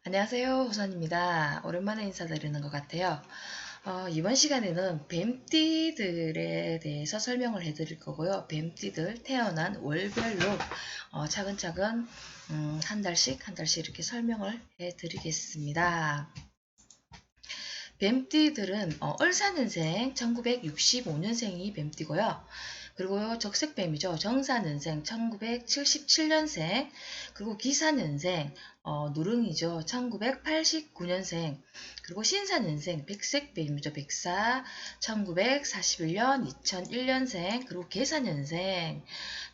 안녕하세요, 호선입니다. 오랜만에 인사드리는 것 같아요. 이번 시간에는 뱀띠들에 대해서 설명을 해드릴 거고요. 뱀띠들 태어난 월별로 차근차근 한 달씩 이렇게 설명을 해드리겠습니다. 뱀띠들은 을사년생 1965년생이 뱀띠고요. 그리고 적색뱀이죠. 정사년생 1977년생, 그리고 기사년생 누릉이죠. 1989년생, 그리고 신사년생 백색뱀이죠. 백사 1941년 2001년생, 그리고 계사년생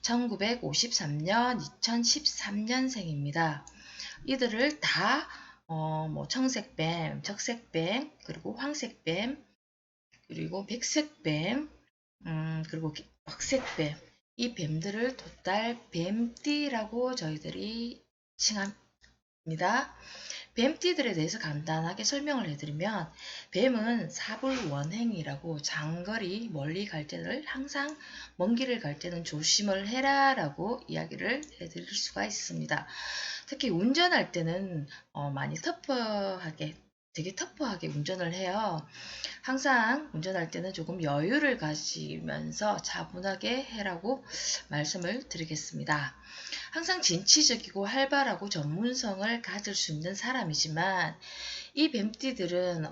1953년 2013년생입니다. 이들을 다 청색뱀, 적색뱀, 그리고 황색뱀, 그리고 백색뱀, 그리고 박색뱀, 이 뱀들을 토탈 뱀띠라고 저희들이 칭합니다. 뱀띠들에 대해서 간단하게 설명을 해드리면, 뱀은 사불원행이라고 장거리 멀리 갈 때를 항상 먼 길을 갈 때는 조심을 해라 라고 이야기를 해드릴 수가 있습니다. 특히 운전할 때는 많이 되게 터프하게 운전을 해요. 항상 운전할 때는 조금 여유를 가지면서 차분하게 해라고 말씀을 드리겠습니다. 항상 진취적이고 활발하고 전문성을 가질 수 있는 사람이지만, 이 뱀띠들은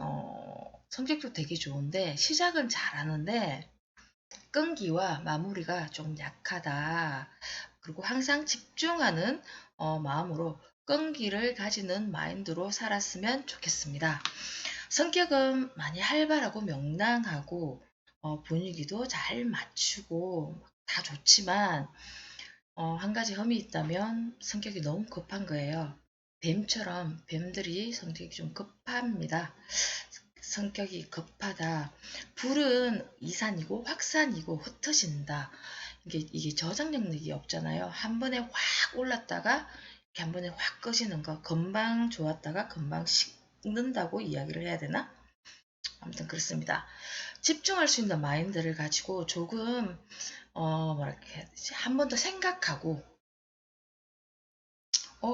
성격도 되게 좋은데 시작은 잘하는데 끈기와 마무리가 좀 약하다. 그리고 항상 집중하는 마음으로 끈기를 가지는 마인드로 살았으면 좋겠습니다. 성격은 많이 활발하고 명랑하고 분위기도 잘 맞추고 다 좋지만 한 가지 흠이 있다면 성격이 너무 급한 거예요. 뱀처럼 뱀들이 성격이 좀 급합니다. 성격이 급하다. 불은 이산이고 확산이고 흩어진다. 이게 저장 능력이 없잖아요. 한 번에 확 올랐다가 이렇게 한 번에 확 꺼지는 거. 금방 좋았다가 금방 식는다고 이야기를 해야 되나? 아무튼 그렇습니다. 집중할 수 있는 마인드를 가지고 조금 뭐랄까 해야 되지? 한 번 더 생각하고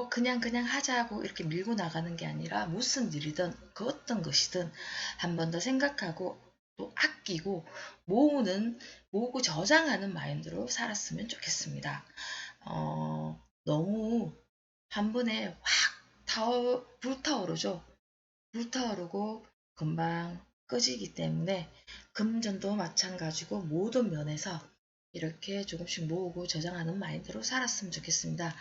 그냥 하자고 이렇게 밀고 나가는 게 아니라 무슨 일이든 그 어떤 것이든 한 번 더 생각하고 또 아끼고 모으고 저장하는 마인드로 살았으면 좋겠습니다. 너무 한 번에 확 불타오르죠. 불타오르고 금방 꺼지기 때문에 금전도 마찬가지고 모든 면에서 이렇게 조금씩 모으고 저장하는 마인드로 살았으면 좋겠습니다.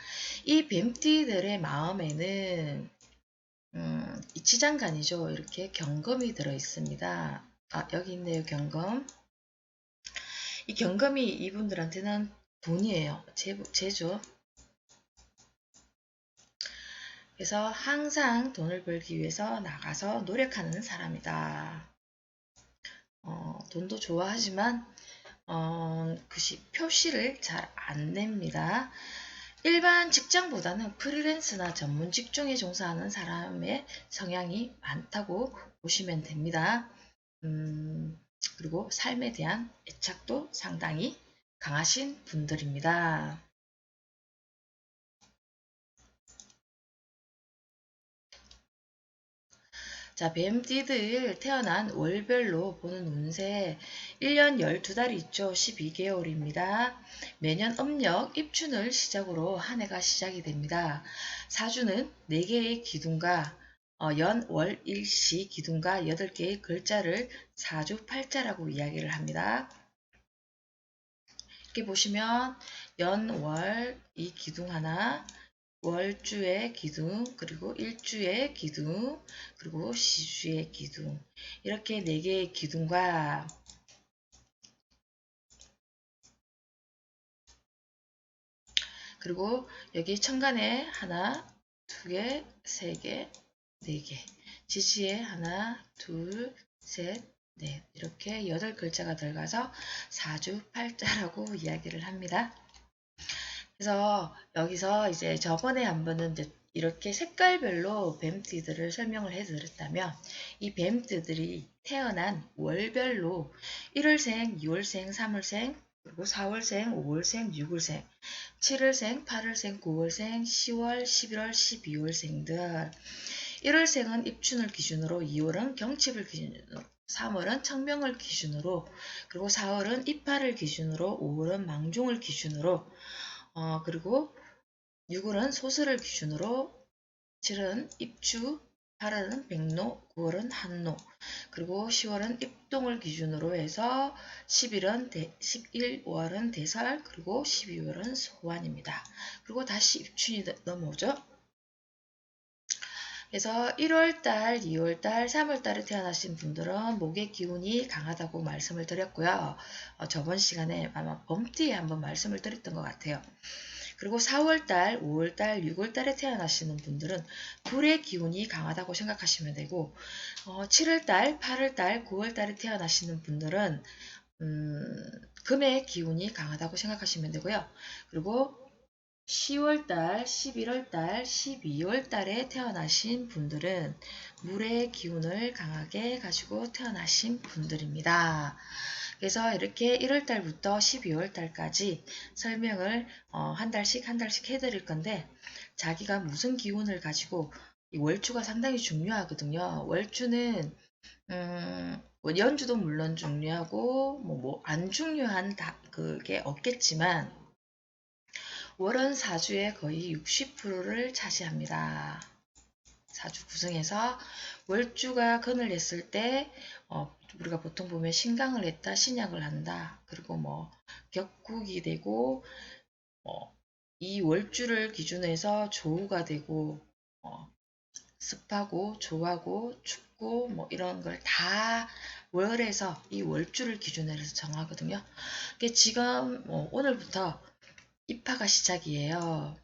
이 뱀띠들의 마음에는 이 지장간이죠. 이렇게 경금이 들어 있습니다. 여기 있네요. 경금. 이 경금이 이분들한테는 돈이에요. 제죠. 그래서 항상 돈을 벌기 위해서 나가서 노력하는 사람이다. 돈도 좋아하지만 그것이 표시를 잘 안 냅니다. 일반 직장보다는 프리랜서나 전문 직종에 종사하는 사람의 성향이 많다고 보시면 됩니다. 그리고 삶에 대한 애착도 상당히 강하신 분들입니다. 자, 뱀띠들 태어난 월별로 보는 운세 1년 12달이 있죠. 12개월입니다. 매년 음력 입춘을 시작으로 한 해가 시작이 됩니다. 사주는 4개의 기둥과 연, 월, 일시 기둥과 8개의 글자를 사주 팔자라고 이야기를 합니다. 이렇게 보시면 연, 월, 이 기둥 하나, 월주의 기둥, 그리고 일주의 기둥, 그리고 시주의 기둥. 이렇게 4개의 기둥과 그리고 여기 천간에 하나, 두 개, 세 개, 네 개. 지지에 하나, 둘, 셋, 넷. 이렇게 8글자가 들어가서 사주팔자라고 이야기를 합니다. 그래서 여기서 이제 저번에 한 번은 이제 이렇게 색깔별로 뱀띠들을 설명을 해드렸다면, 이 뱀띠들이 태어난 월별로 1월생, 2월생, 3월생, 그리고 4월생, 5월생, 6월생, 7월생, 8월생, 9월생, 10월, 11월, 12월생들 1월생은 입춘을 기준으로, 2월은 경칩을 기준으로, 3월은 청명을 기준으로, 그리고 4월은 입하를 기준으로, 5월은 망종을 기준으로, 그리고 6월은 소설을 기준으로, 7월은 입추, 8월은 백로, 9월은 한로, 그리고 10월은 입동을 기준으로 해서 11, 5월은 대설, 그리고 12월은 소환입니다. 그리고 다시 입춘이 넘어오죠. 그래서 1월달, 2월달, 3월달에 태어나신 분들은 목의 기운이 강하다고 말씀을 드렸고요. 저번 시간에 아마 범띠에 한번 말씀을 드렸던 것 같아요. 그리고 4월달, 5월달, 6월달에 태어나시는 분들은 불의 기운이 강하다고 생각하시면 되고, 7월달, 8월달, 9월달에 태어나시는 분들은 금의 기운이 강하다고 생각하시면 되고요. 그리고 10월달, 11월달, 12월달에 태어나신 분들은 물의 기운을 강하게 가지고 태어나신 분들입니다. 그래서 이렇게 1월달부터 12월달까지 설명을 한 달씩 해드릴 건데, 자기가 무슨 기운을 가지고, 이 월주가 상당히 중요하거든요. 월주는 뭐 연주도 물론 중요하고 뭐 안 중요한 그게 없겠지만, 월은 사주의 거의 60%를 차지합니다. 사주 구성에서 월주가 건을 냈을 때 우리가 보통 보면 신강을 했다, 신약을 한다, 그리고 뭐 격국이 되고 이 월주를 기준해서 조우가 되고 습하고 조하고 춥고 뭐 이런 걸 다 월에서 이 월주를 기준으로 해서 정하거든요. 그게 지금 오늘부터 입하가 시작이에요.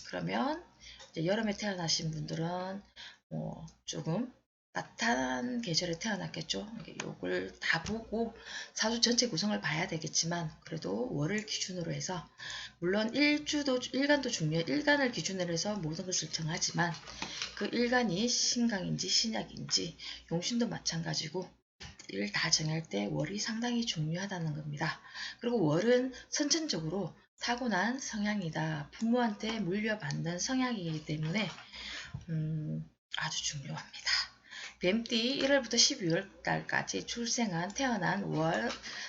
그러면 이제 여름에 태어나신 분들은 조금 따뜻한 계절에 태어났겠죠. 요걸 다 보고 사주 전체 구성을 봐야 되겠지만, 그래도 월을 기준으로 해서, 물론 일간도 중요해. 일간을 기준으로 해서 모든 것을 정하지만, 그 일간이 신강인지 신약인지, 용신도 마찬가지고 이를 다 정할 때 월이 상당히 중요하다는 겁니다. 그리고 월은 선천적으로 타고난 성향이다. 부모한테 물려받는 성향이기 때문에 아주 중요합니다. 뱀띠 1월부터 12월 달까지 출생한 태어난 월,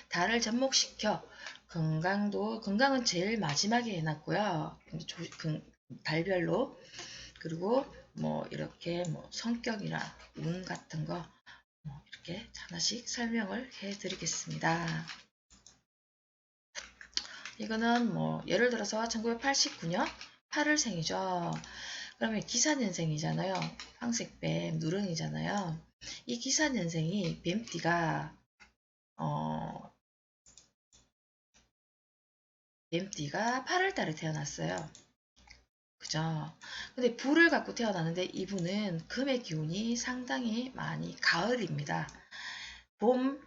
달을 접목시켜 건강은 제일 마지막에 해놨고요. 달별로. 그리고 뭐 이렇게 뭐 성격이나 운 같은 거 이렇게 하나씩 설명을 해 드리겠습니다. 이거는 뭐 예를 들어서 1989년 8월생이죠. 그러면 기사년생이잖아요. 황색뱀, 누렁이잖아요. 이 기사년생이 뱀띠가 뱀띠가 8월달에 태어났어요. 그죠? 근데 불을 갖고 태어났는데 이분은 금의 기운이 상당히 많이 가을입니다. 봄,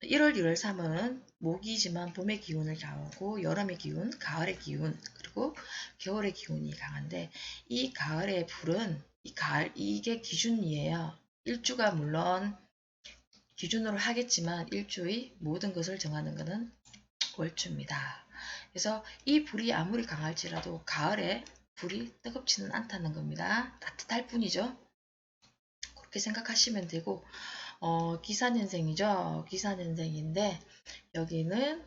1월, 2월, 3월은 목이지만 봄의 기운을 강하고, 여름의 기운, 가을의 기운, 그리고 겨울의 기운이 강한데, 이 가을의 불은 이게 기준이에요. 일주가 물론 기준으로 하겠지만 일주의 모든 것을 정하는 것은 월주입니다. 그래서 이 불이 아무리 강할지라도 가을에 불이 뜨겁지는 않다는 겁니다. 따뜻할 뿐이죠. 그렇게 생각하시면 되고, 기사년생이죠. 기사년생인데 여기는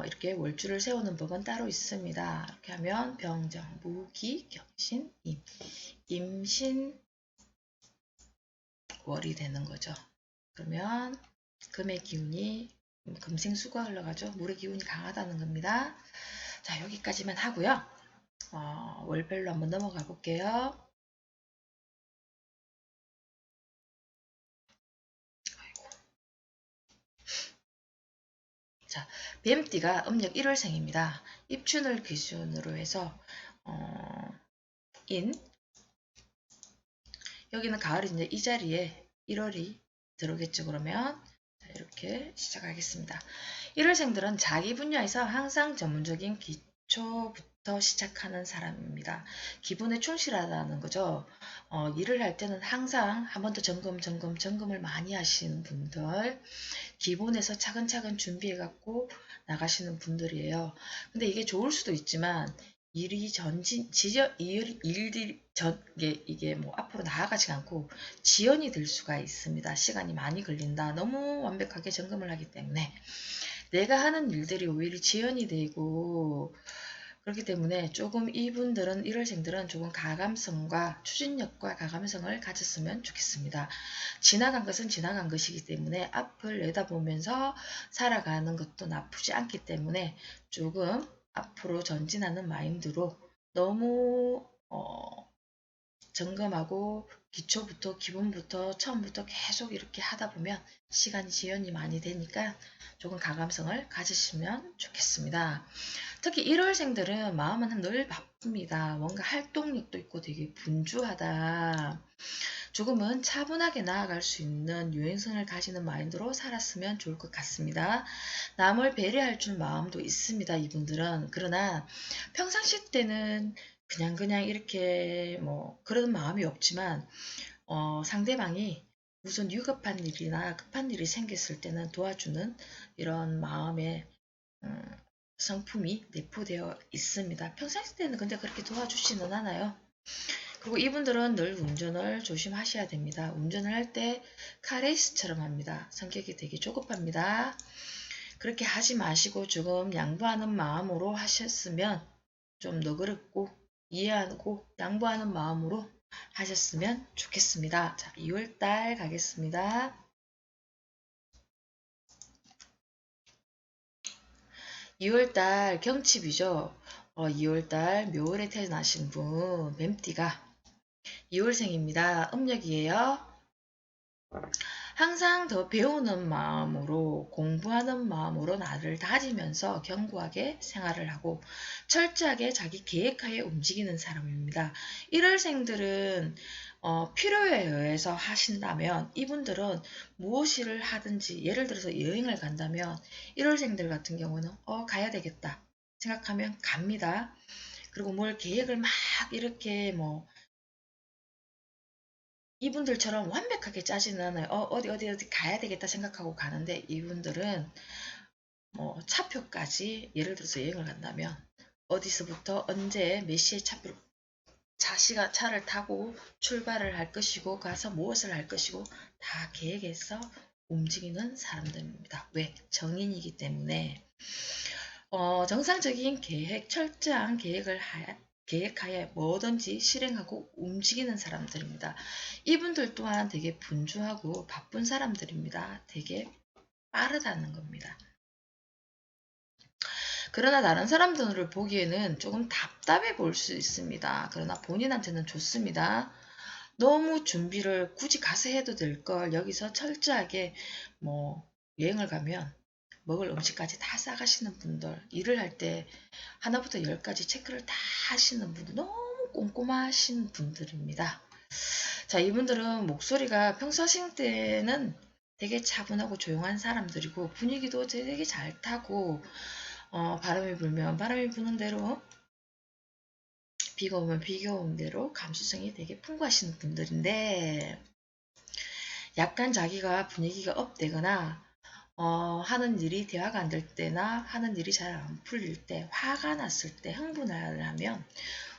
이렇게 월주를 세우는 법은 따로 있습니다. 이렇게 하면 병정, 무기, 경신, 임신, 월이 되는 거죠. 그러면 금의 기운이 금생수가 흘러가죠. 물의 기운이 강하다는 겁니다. 자, 여기까지만 하고요. 월별로 한번 넘어가 볼게요. 자, 뱀띠가 음력 1월생입니다. 입춘을 기준으로 해서 여기는 가을인데 이 자리에 1월이 들어오겠죠. 그러면 자, 이렇게 시작하겠습니다. 1월생들은 자기 분야에서 항상 전문적인 기초부터 시작하는 사람입니다. 기본에 충실하다는 거죠. 일을 할 때는 항상 한 번 더 점검을 많이 하시는 분들, 기본에서 차근차근 준비해 갖고 나가시는 분들이에요. 근데 이게 좋을 수도 있지만 일들이 이게 뭐 앞으로 나아가지 않고 지연이 될 수가 있습니다. 시간이 많이 걸린다. 너무 완벽하게 점검을 하기 때문에 내가 하는 일들이 오히려 지연이 되고 그렇기 때문에 조금 이분들은 1월생들은 조금 가감성과 추진력과 가감성을 가졌으면 좋겠습니다. 지나간 것은 지나간 것이기 때문에 앞을 내다보면서 살아가는 것도 나쁘지 않기 때문에 조금 앞으로 전진하는 마인드로 너무 점검하고 기초부터 기본부터 처음부터 계속 이렇게 하다 보면 시간이 지연이 많이 되니까 조금 가감성을 가지시면 좋겠습니다. 특히 1월생들은 마음은 늘 바쁩니다. 뭔가 활동력도 있고 되게 분주하다. 조금은 차분하게 나아갈 수 있는 유연성을 가지는 마인드로 살았으면 좋을 것 같습니다. 남을 배려할 줄 마음도 있습니다. 이분들은. 그러나 평상시 때는 그냥 이렇게 뭐 그런 마음이 없지만 상대방이 무슨 위급한 일이나 급한 일이 생겼을 때는 도와주는 이런 마음의 성품이 내포되어 있습니다. 평상시 때는 근데 그렇게 도와주지는 않아요. 그리고 이분들은 늘 운전을 조심하셔야 됩니다. 운전을 할 때 카레이스처럼 합니다. 성격이 되게 조급합니다. 그렇게 하지 마시고 조금 양보하는 마음으로 하셨으면 좀 너그럽고 이해하고 양보하는 마음으로 하셨으면 좋겠습니다. 자, 2월달 가겠습니다. 2월달 경칩이죠. 2월달 묘월에 태어나신 분 뱀띠가 2월생입니다. 음력이에요. 항상 더 배우는 마음으로 공부하는 마음으로 나를 다지면서 견고하게 생활을 하고 철저하게 자기 계획하에 움직이는 사람입니다. 1월생들은 필요에 의해서 하신다면 이분들은 무엇을 하든지 예를 들어서 여행을 간다면 1월생들 같은 경우는 가야 되겠다 생각하면 갑니다. 그리고 뭘 계획을 막 이렇게 뭐 이분들처럼 완벽하게 짜지는 않아요. 어디 가야 되겠다 생각하고 가는데 이분들은 뭐 차표까지 예를 들어서 여행을 간다면 어디서부터 언제 몇 시에 차를 타고 출발을 할 것이고 가서 무엇을 할 것이고 다 계획해서 움직이는 사람들입니다. 왜? 정인이기 때문에 정상적인 계획, 철저한 계획하에 뭐든지 실행하고 움직이는 사람들입니다. 이분들 또한 되게 분주하고 바쁜 사람들입니다. 되게 빠르다는 겁니다. 그러나 다른 사람들을 보기에는 조금 답답해 보일 수 있습니다. 그러나 본인한테는 좋습니다. 너무 준비를 굳이 가서 해도 될 걸 여기서 철저하게 뭐 여행을 가면 먹을 음식까지 다 싸가시는 분들, 일을 할 때 하나부터 열까지 체크를 다 하시는 분들, 너무 꼼꼼하신 분들입니다. 자, 이분들은 목소리가 평소 하실 때는 되게 차분하고 조용한 사람들이고 분위기도 되게 잘 타고 바람이 불면 바람이 부는 대로 비가 오면 비가 오는 대로 감수성이 되게 풍부하신 분들인데 약간 자기가 분위기가 업되거나 하는 일이 대화가 안 될 때나 하는 일이 잘 안 풀릴 때 화가 났을 때 흥분을 하면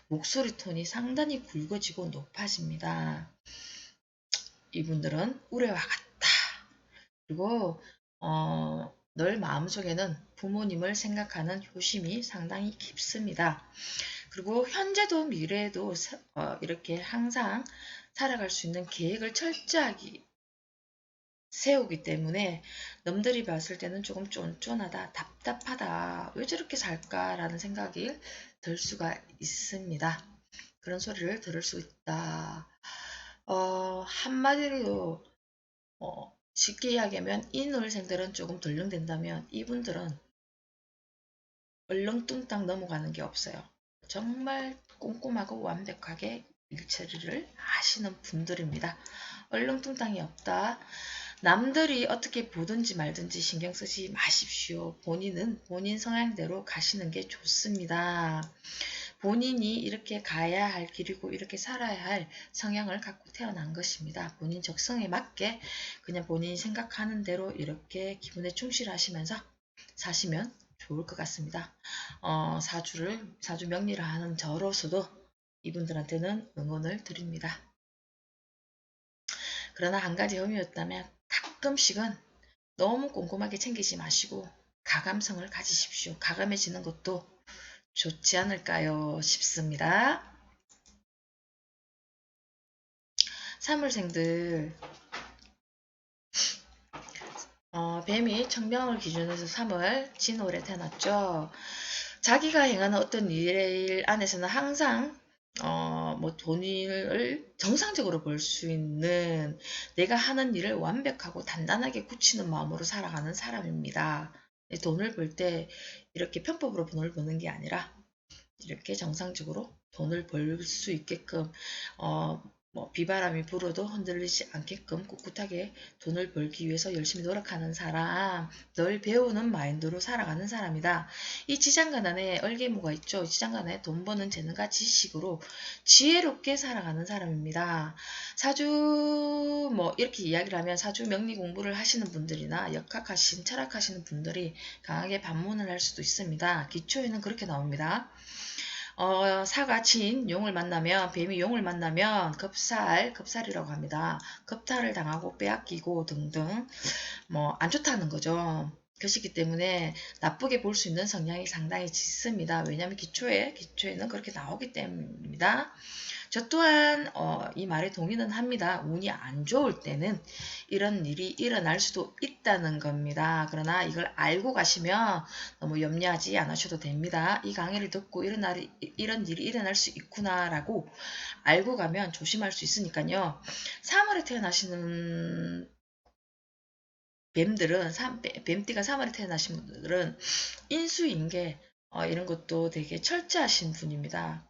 목소리 톤이 상당히 굵어지고 높아집니다. 이분들은 우레와 같다. 그리고 늘 마음속에는 부모님을 생각하는 효심이 상당히 깊습니다. 그리고 현재도 미래에도 이렇게 항상 살아갈 수 있는 계획을 철저하게 세우기 때문에 남들이 봤을 때는 조금 쫀쫀하다, 답답하다, 왜 저렇게 살까라는 생각이 들 수가 있습니다. 그런 소리를 들을 수 있다. 한마디로 쉽게 이야기하면 이 노래생들은 조금 덜렁댄다면 이분들은 얼렁뚱땅 넘어가는 게 없어요. 정말 꼼꼼하고 완벽하게 일처리를 하시는 분들입니다. 얼렁뚱땅이 없다. 남들이 어떻게 보든지 말든지 신경 쓰지 마십시오. 본인은 본인 성향대로 가시는 게 좋습니다. 본인이 이렇게 가야 할 길이고 이렇게 살아야 할 성향을 갖고 태어난 것입니다. 본인 적성에 맞게 그냥 본인이 생각하는 대로 이렇게 기분에 충실하시면서 사시면 좋을 것 같습니다. 사주 명리를 하는 저로서도 이분들한테는 응원을 드립니다. 그러나 한 가지 흠이었다면 가끔씩은 너무 꼼꼼하게 챙기지 마시고 가감성을 가지십시오. 가감해지는 것도 좋지 않을까요 싶습니다. 사물생들 뱀이 청명을 기준으로 해서 3월 진월에 태어났죠. 자기가 행하는 어떤 일 안에서는 항상 뭐 돈을 정상적으로 벌 수 있는 내가 하는 일을 완벽하고 단단하게 굳히는 마음으로 살아가는 사람입니다. 돈을 벌 때 이렇게 편법으로 돈을 버는 게 아니라 이렇게 정상적으로 돈을 벌 수 있게끔 뭐 비바람이 불어도 흔들리지 않게끔 꿋꿋하게 돈을 벌기 위해서 열심히 노력하는 사람, 늘 배우는 마인드로 살아가는 사람이다. 이 지장간안에 얼개무가 있죠. 지장간안에 돈 버는 재능과 지식으로 지혜롭게 살아가는 사람입니다. 사주 뭐 이렇게 이야기를 하면 사주 명리 공부를 하시는 분들이나 역학하신 철학하시는 분들이 강하게 반문을 할 수도 있습니다. 기초에는 그렇게 나옵니다. 사가 진 용을 만나면 뱀이 용을 만나면 급살이라고 합니다. 급탈을 당하고 빼앗기고 등등 뭐 안 좋다는 거죠. 그렇기 때문에 나쁘게 볼 수 있는 성향이 상당히 짙습니다. 왜냐하면 기초에는 그렇게 나오기 때문입니다. 저 또한 이 말에 동의는 합니다. 운이 안 좋을 때는 이런 일이 일어날 수도 있다는 겁니다. 그러나 이걸 알고 가시면 너무 염려하지 않으셔도 됩니다. 이 강의를 듣고 이런 일이 일어날 수 있구나라고 알고 가면 조심할 수 있으니까요. 3월에 태어나시는 뱀띠가 3월에 태어나신 분들은 인수인계 이런 것도 되게 철저하신 분입니다.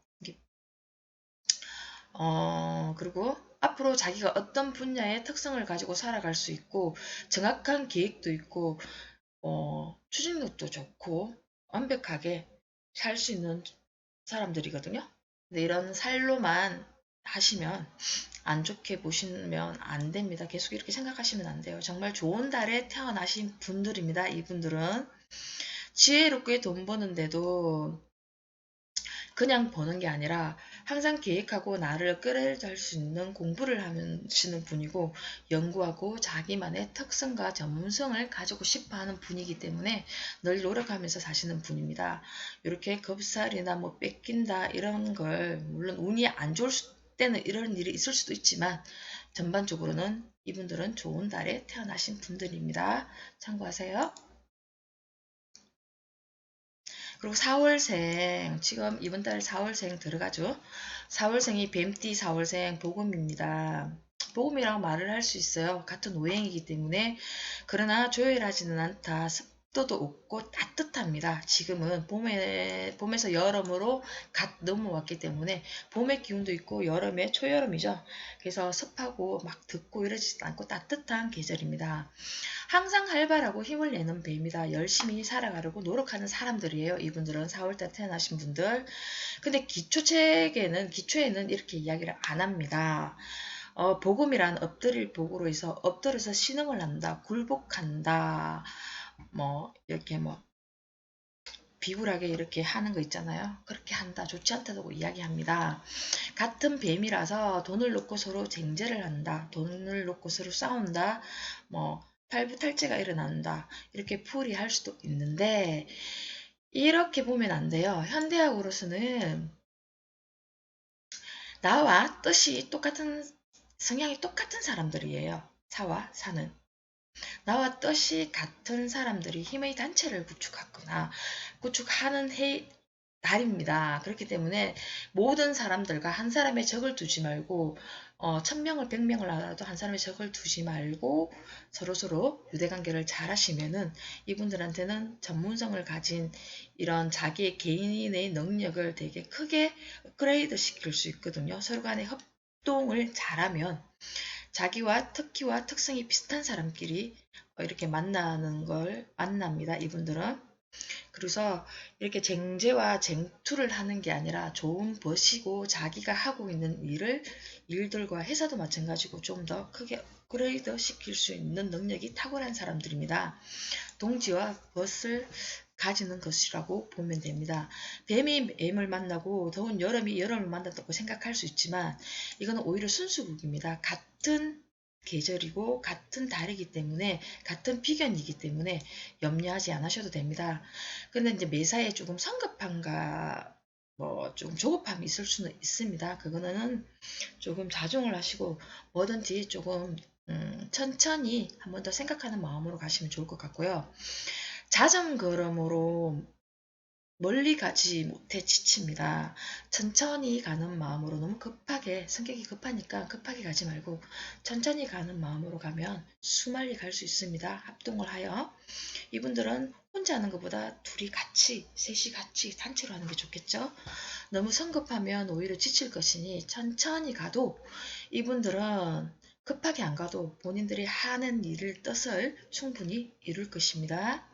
그리고 앞으로 자기가 어떤 분야의 특성을 가지고 살아갈 수 있고 정확한 계획도 있고 추진력도 좋고 완벽하게 살 수 있는 사람들이거든요. 근데 이런 살로만 하시면 안 좋게 보시면 안 됩니다. 계속 이렇게 생각하시면 안 돼요. 정말 좋은 달에 태어나신 분들입니다. 이분들은 지혜롭게 돈 버는데도 그냥 버는 게 아니라 항상 계획하고 나를 끌어낼 수 있는 공부를 하시는 분이고 연구하고 자기만의 특성과 전문성을 가지고 싶어하는 분이기 때문에 늘 노력하면서 사시는 분입니다. 이렇게 겁살이나 뭐 뺏긴다 이런 걸 물론 운이 안 좋을 때는 이런 일이 있을 수도 있지만 전반적으로는 이분들은 좋은 달에 태어나신 분들입니다. 참고하세요. 그리고 4월생, 지금 이번 달 4월생 들어가죠. 4월생이 뱀띠 4월생 복음입니다. 복음이라고 말을 할 수 있어요. 같은 오행이기 때문에. 그러나 조열하지는 않다. 습도도 없고 따뜻합니다. 지금은 봄에서 여름으로 갓 넘어왔기 때문에 봄의 기운도 있고 여름에 초여름이죠. 그래서 습하고 막 덥고 이러지도 않고 따뜻한 계절입니다. 항상 활발하고 힘을 내는 뱀이다. 열심히 살아가려고 노력하는 사람들이에요. 이분들은 4월달 태어나신 분들. 근데 기초에는 이렇게 이야기를 안 합니다. 복음이란 엎드릴 복으로 해서 엎드려서 신음을 한다. 굴복한다. 뭐 이렇게 뭐 비굴하게 이렇게 하는 거 있잖아요. 그렇게 한다. 좋지 않다고 이야기합니다. 같은 뱀이라서 돈을 놓고 서로 쟁제를 한다. 돈을 놓고 서로 싸운다. 뭐 탈부탈제가 일어난다. 이렇게 풀이할 수도 있는데 이렇게 보면 안 돼요. 현대학으로서는 나와 뜻이 똑같은 성향이 똑같은 사람들이에요. 사와 사는. 나와 뜻이 같은 사람들이 힘의 단체를 구축하는 달입니다. 그렇기 때문에 모든 사람들과 한 사람의 적을 두지 말고 1000명을 100명을 하더라도 한 사람의 적을 두지 말고 서로서로 유대관계를 잘 하시면은 이분들한테는 전문성을 가진 이런 자기의 개인의 능력을 되게 크게 업그레이드 시킬 수 있거든요. 서로 간의 협동을 잘하면 자기와 특기와 특성이 비슷한 사람끼리 이렇게 만납니다. 이분들은. 그래서 이렇게 쟁제와 쟁투를 하는 게 아니라 좋은 버시고 자기가 하고 있는 일들과 회사도 마찬가지고 좀 더 크게 업그레이드 시킬 수 있는 능력이 탁월한 사람들입니다. 동지와 벗을 가지는 것이라고 보면 됩니다. 뱀이 뱀을 만나고 더운 여름이 여름을 만났다고 생각할 수 있지만 이거는 오히려 순수국입니다. 같은 계절이고 같은 달이기 때문에 같은 비견이기 때문에 염려하지 않으셔도 됩니다. 근데 이제 매사에 조금 성급함과 뭐 좀 조급함이 있을 수는 있습니다. 그거는 조금 자중을 하시고 뭐든지 조금 천천히 한 번 더 생각하는 마음으로 가시면 좋을 것 같고요. 잦은 걸음으로 멀리 가지 못해 지칩니다. 천천히 가는 마음으로 너무 급하게 성격이 급하니까 급하게 가지 말고 천천히 가는 마음으로 가면 수말리 갈 수 있습니다. 합동을 하여 이분들은 혼자 하는 것보다 둘이 같이 셋이 같이 단체로 하는 게 좋겠죠. 너무 성급하면 오히려 지칠 것이니 천천히 가도 이분들은 급하게 안 가도 본인들이 하는 일을 뜻을 충분히 이룰 것입니다.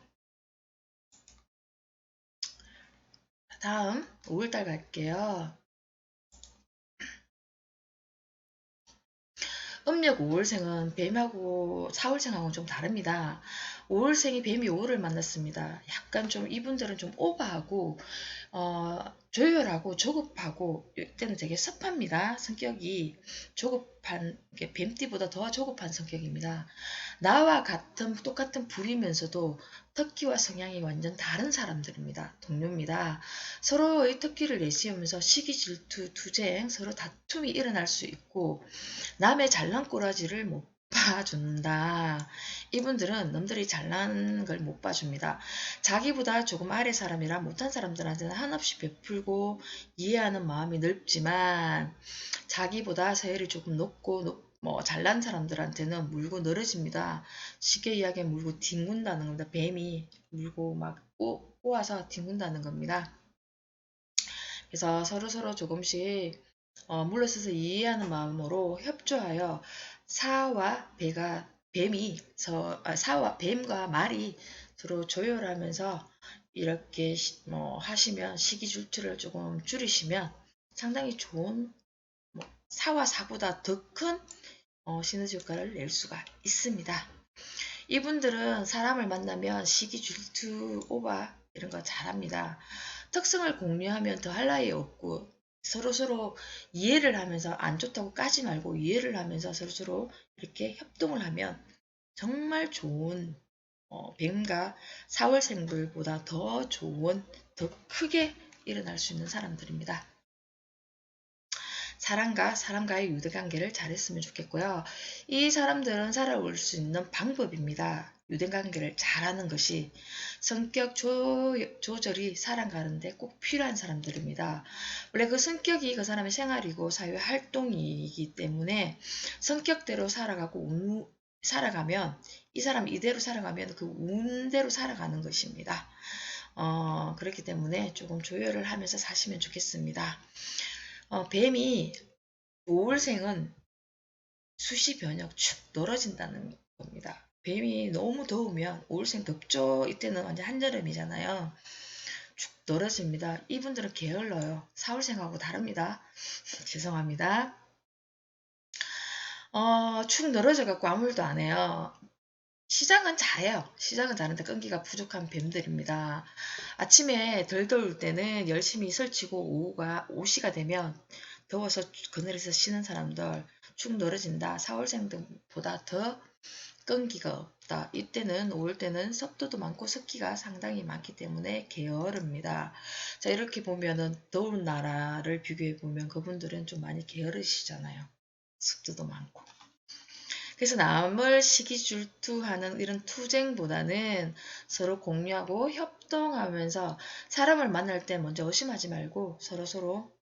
다음 5월달 갈게요. 음력 5월생은 뱀하고 4월생하고는 좀 다릅니다. 5월생이 뱀이 5월을 만났습니다. 약간 좀 이분들은 좀 오버하고 조열하고 조급하고 이때는 되게 섭합니다. 성격이 조급한 뱀띠보다 더 조급한 성격입니다. 나와 같은 똑같은 불이면서도 특기와 성향이 완전 다른 사람들입니다. 동료입니다. 서로의 특기를 내세우면서 시기 질투 투쟁 서로 다툼이 일어날 수 있고 남의 잘난 꼬라지를 못 봐준다. 이분들은 남들이 잘난 걸 못 봐줍니다. 자기보다 조금 아래 사람이라 못한 사람들한테는 한없이 베풀고 이해하는 마음이 넓지만 자기보다 서열이 조금 높고 뭐 잘난 사람들한테는 물고 늘어집니다. 쉽게 이야기하면 물고 뒹군다는 겁니다. 뱀이 물고 막 꼬아서 뒹군다는 겁니다. 그래서 서로서로 조금씩 물러서서 이해하는 마음으로 협조하여 사와 배가 사와 뱀과 말이 서로 조율하면서 이렇게 뭐 하시면 시기 질투를 조금 줄이시면 상당히 좋은 사와 사보다 더 큰 시너지 효과를 낼 수가 있습니다. 이분들은 사람을 만나면 시기 질투 오바 이런 거 잘합니다. 특성을 공유하면 더 할 나위 없고 서로서로 이해를 하면서 안 좋다고 까지 말고 이해를 하면서 서로서로 이렇게 협동을 하면 정말 좋은 뱀과 사월생들보다 더 좋은 더 크게 일어날 수 있는 사람들입니다. 사람과의 유대관계를 잘했으면 좋겠고요. 이 사람들은 살아올 수 있는 방법입니다. 유대관계를 잘하는 것이 성격 조절이 살아가는데 꼭 필요한 사람들입니다. 원래 그 성격이 그 사람의 생활이고 사회 활동이기 때문에 성격대로 살아가면 이 사람 이대로 살아가면 그 운대로 살아가는 것입니다. 그렇기 때문에 조금 조절을 하면서 사시면 좋겠습니다. 뱀이 5월생은 수시 변역 축 늘어진다는 겁니다. 뱀이 너무 더우면 5월생 덥죠. 이때는 완전 한여름이잖아요. 축 늘어집니다. 이분들은 게을러요. 4월생하고 다릅니다. 죄송합니다. 축 늘어져 갖고 아무 일도 안 해요. 시작은 잘해요. 시작은 잘하는데 끈기가 부족한 뱀들입니다. 아침에 덜 더울 때는 열심히 설치고 오시가 되면 더워서 그늘에서 쉬는 사람들 축 늘어진다. 4월생들보다 더 끈기가 없다. 이때는 5월 때는 습도도 많고 습기가 상당히 많기 때문에 게으릅니다. 자, 이렇게 보면은 더운 나라를 비교해 보면 그분들은 좀 많이 게으르시잖아요. 습도도 많고. 그래서 남을 시기 질투하는 이런 투쟁보다는 서로 공유하고 협동하면서 사람을 만날 때 먼저 의심하지 말고 서로서로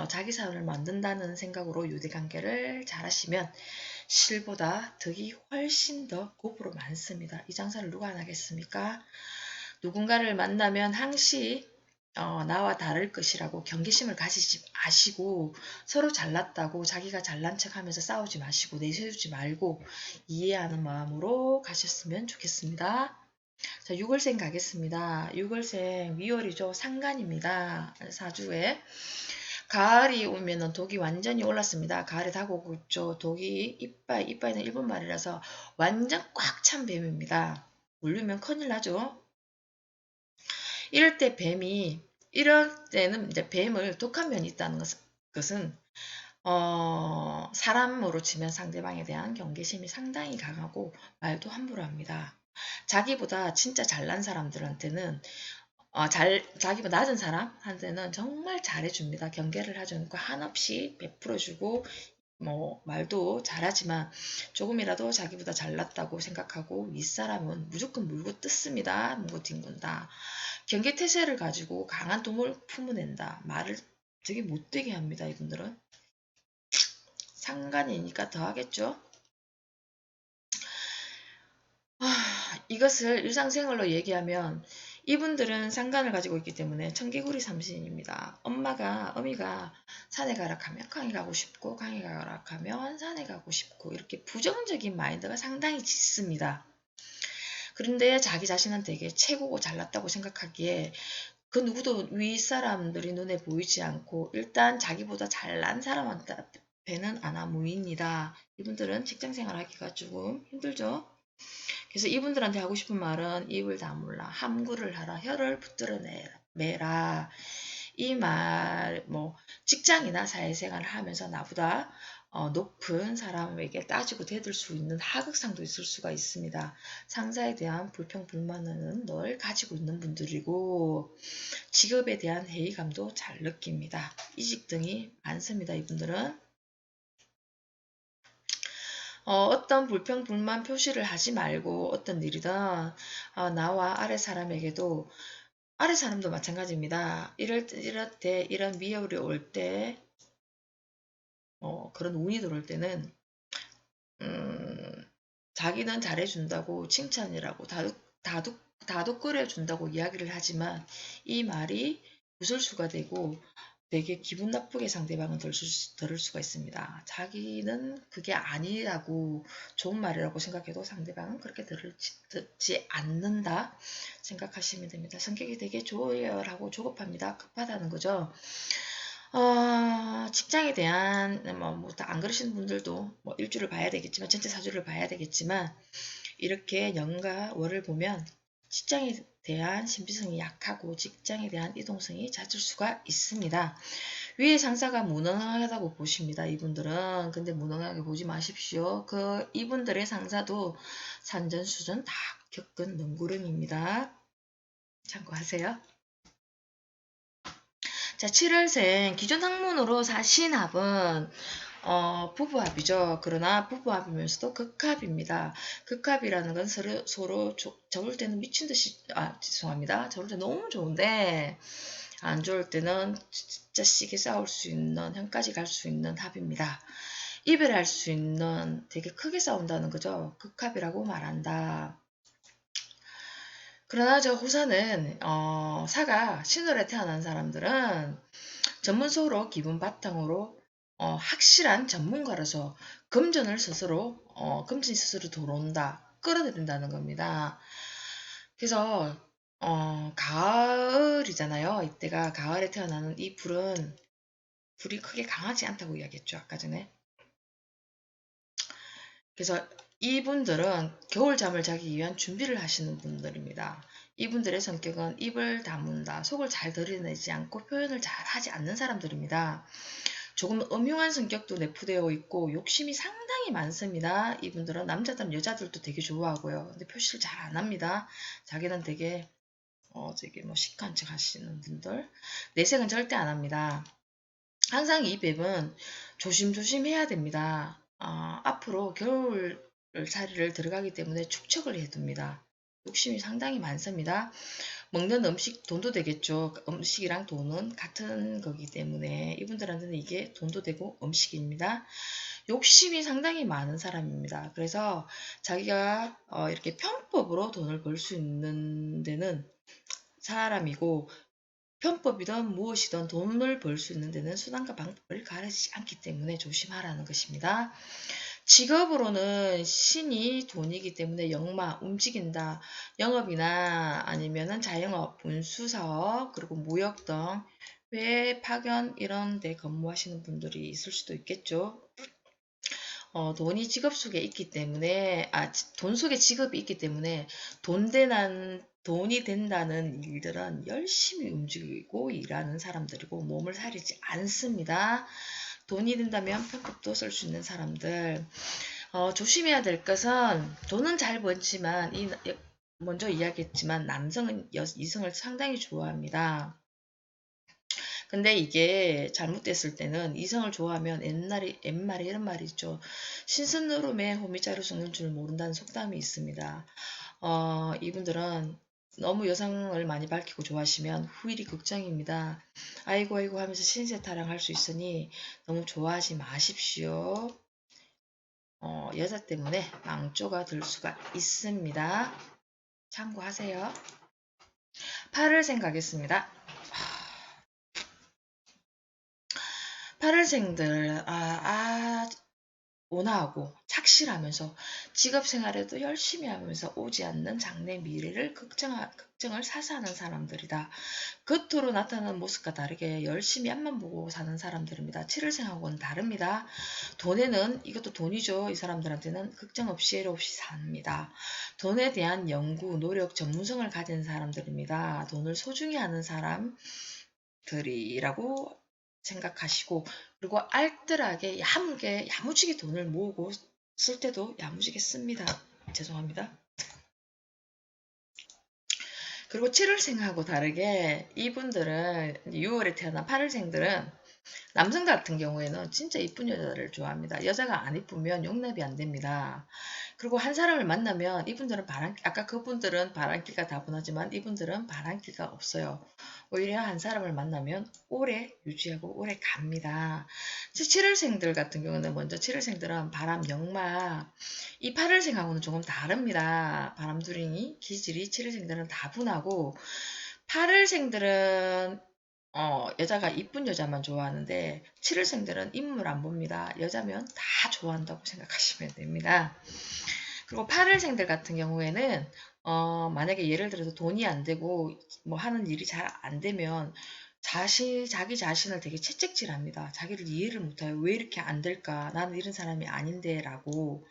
자기 사원을 만든다는 생각으로 유대관계를 잘하시면 실보다 덕이 훨씬 더 곱으로 많습니다. 이 장사를 누가 안 하겠습니까? 누군가를 만나면 항시 나와 다를 것이라고 경계심을 가지지 마시고 서로 잘났다고 자기가 잘난 척하면서 싸우지 마시고 내세우지 말고 이해하는 마음으로 가셨으면 좋겠습니다. 자, 6월생 가겠습니다. 6월생 위월이죠. 상간입니다. 사주에 가을이 오면은 독이 완전히 올랐습니다. 가을에 다가오고 있죠. 독이 이빠이는 일본 말이라서 완전 꽉 찬 뱀입니다. 물리면 큰일 나죠. 이럴 때 이럴 때는 이제 뱀을 독한 면이 있다는 것은 사람으로 치면 상대방에 대한 경계심이 상당히 강하고 말도 함부로 합니다. 자기보다 진짜 잘난 사람들한테는 자기보다 낮은 사람한테는 정말 잘해줍니다. 경계를 하지 않고 한없이 베풀어주고 뭐 말도 잘하지만 조금이라도 자기보다 잘났다고 생각하고 윗사람은 무조건 물고 뜯습니다. 물고 뒹군다. 경계태세를 가지고 강한 동을 품어낸다. 말을 되게 못되게 합니다. 이분들은. 상간이니까 더 하겠죠. 이것을 일상생활로 얘기하면 이분들은 상간을 가지고 있기 때문에 청개구리 삼신입니다. 어미가 산에 가라 하면 강에 가고 싶고 강에 가라 하면 산에 가고 싶고 이렇게 부정적인 마인드가 상당히 짙습니다. 그런데 자기 자신은 되게 최고고 잘났다고 생각하기에 그 누구도 윗사람들이 눈에 보이지 않고 일단 자기보다 잘난 사람한테는 안아무입니다. 이분들은 직장생활 하기가 조금 힘들죠. 그래서 이분들한테 하고 싶은 말은 입을 다물라, 함구를 하라, 혀를 붙들어 매라. 이 말, 뭐 직장이나 사회생활을 하면서 나보다 높은 사람에게 따지고 대들 수 있는 하극상도 있을 수가 있습니다. 상사에 대한 불평불만은 늘 가지고 있는 분들이고 직업에 대한 회의감도 잘 느낍니다. 이직 등이 많습니다. 이분들은. 어떤 불평, 불만 표시를 하지 말고 어떤 일이든 나와 아래 사람에게도 아래 사람도 마찬가지입니다. 이럴 때 이런 미열이 올 때 그런 운이 들어올 때는 자기는 잘해준다고 칭찬이라고 다독거려준다고 이야기를 하지만 이 말이 구설수가 되고 되게 기분 나쁘게 상대방은 들을 수가 있습니다. 자기는 그게 아니라고 좋은 말이라고 생각해도 상대방은 그렇게 듣지 않는다 생각하시면 됩니다. 성격이 되게 조열하고 조급합니다. 급하다는 거죠. 직장에 대한 안 그러시는 분들도 뭐 일주를 봐야 되겠지만 전체 사주를 봐야 되겠지만 이렇게 년과 월을 보면 직장에 대한 신비성이 약하고 직장에 대한 이동성이 잦을 수가 있습니다. 위에 상사가 무능하다고 보십니다. 이분들은. 근데 무능하게 보지 마십시오. 이분들의 상사도 산전수전 다 겪은 능구름입니다. 참고하세요. 자, 7월생 기존 학문으로 사신합은 부부합이죠. 그러나 부부합이면서도 극합입니다. 극합이라는 건 서로 좋을 때는 미친 듯이 죄송합니다. 좋을 때 너무 좋은데 안 좋을 때는 진짜 시게 싸울 수 있는 형까지 갈 수 있는 합입니다. 이별할 수 있는 되게 크게 싸운다는 거죠. 극합이라고 말한다. 그러나 저 호사는 사가 신월에 태어난 사람들은 전문적으로 기본 바탕으로 확실한 전문가로서 금전이 스스로 들어온다, 끌어들인다는 겁니다. 그래서 가을이잖아요. 이때가 가을에 태어나는 이 불이 크게 강하지 않다고 이야기했죠. 아까 전에. 그래서 이분들은 겨울잠을 자기 위한 준비를 하시는 분들입니다. 이분들의 성격은 입을 다문다, 속을 잘 드러내지 않고 표현을 잘 하지 않는 사람들입니다. 조금 음흉한 성격도 내포되어 있고 욕심이 상당히 많습니다. 이분들은 남자든 여자들도 되게 좋아하고요. 근데 표시를 잘 안 합니다. 자기는 되게 되게 뭐 시크한 척 하시는 분들. 내색은 절대 안 합니다. 항상 이 뱀은 조심조심 해야 됩니다. 앞으로 겨울살이를 들어가기 때문에 축척을 해둡니다. 욕심이 상당히 많습니다. 먹는 음식 돈도 되겠죠. 음식이랑 돈은 같은 거기 때문에 이분들한테는 이게 돈도 되고 음식입니다. 욕심이 상당히 많은 사람입니다. 그래서 자기가 이렇게 편법으로 돈을 벌 수 있는 데는 사람이고 편법이든 무엇이든 돈을 벌 수 있는 데는 수단과 방법을 가르치지 않기 때문에 조심하라는 것입니다. 직업으로는 신이 돈이기 때문에 영마, 움직인다. 영업이나 아니면은 자영업, 운수사업, 그리고 무역 등 외 파견 이런 데 근무하시는 분들이 있을 수도 있겠죠. 돈이 직업 속에 있기 때문에, 돈 속에 직업이 있기 때문에 돈이 된다는 일들은 열심히 움직이고 일하는 사람들이고 몸을 사리지 않습니다. 돈이 된다면 편법도 쓸 수 있는 사람들. 조심해야 될 것은 돈은 잘 벌지만 먼저 이야기했지만 남성은 이성을 상당히 좋아합니다. 근데 이게 잘못됐을 때는 이성을 좋아하면 옛말에 이런 말이 있죠. 신선노름에 호미자루 섞는 줄 모른다는 속담이 있습니다. 이분들은 너무 여성을 많이 밝히고 좋아하시면 후일이 걱정입니다. 아이고 아이고 하면서 신세타령할 수 있으니 너무 좋아하지 마십시오. 여자 때문에 망조가 들 수가 있습니다. 참고하세요. 8을 생각했습니다. 8월생들 온화하고 착실하면서 직업생활에도 열심히 하면서 오지 않는 장래 미래를 걱정을 사서 하는 사람들이다. 겉으로 나타나는 모습과 다르게 열심히 앞만 보고 사는 사람들입니다. 7월생하고는 다릅니다. 돈에는 이것도 돈이죠. 이 사람들한테는 걱정 없이 애로 없이 삽니다. 돈에 대한 연구, 노력, 전문성을 가진 사람들입니다. 돈을 소중히 하는 사람들이라고 생각하시고 그리고 알뜰하게 야무지게 돈을 모으고 쓸 때도 야무지게 씁니다. 죄송합니다. 그리고 7월생하고 다르게 이분들은 6월에 태어난 8월생들은 남성 같은 경우에는 진짜 이쁜 여자를 좋아합니다. 여자가 안 이쁘면 용납이 안 됩니다. 그리고 한 사람을 만나면 이분들은 아까 그분들은 바람기가 다분하지만 이분들은 바람기가 없어요. 오히려 한 사람을 만나면 오래 유지하고 오래 갑니다. 7월생들 같은 경우는 먼저 7월생들은 바람 역마 이 8월생하고는 조금 다릅니다. 바람두링이 기질이 7월생들은 다분하고 8월생들은 여자가 이쁜 여자만 좋아하는데 7월생들은 인물 안 봅니다. 여자면 다 좋아한다고 생각하시면 됩니다. 그리고 8월생들 같은 경우에는 만약에 예를 들어서 돈이 안 되고 뭐 하는 일이 잘 안 되면 자기 자신을 되게 채찍질합니다. 자기를 이해를 못해요. 왜 이렇게 안 될까? 나는 이런 사람이 아닌데 라고.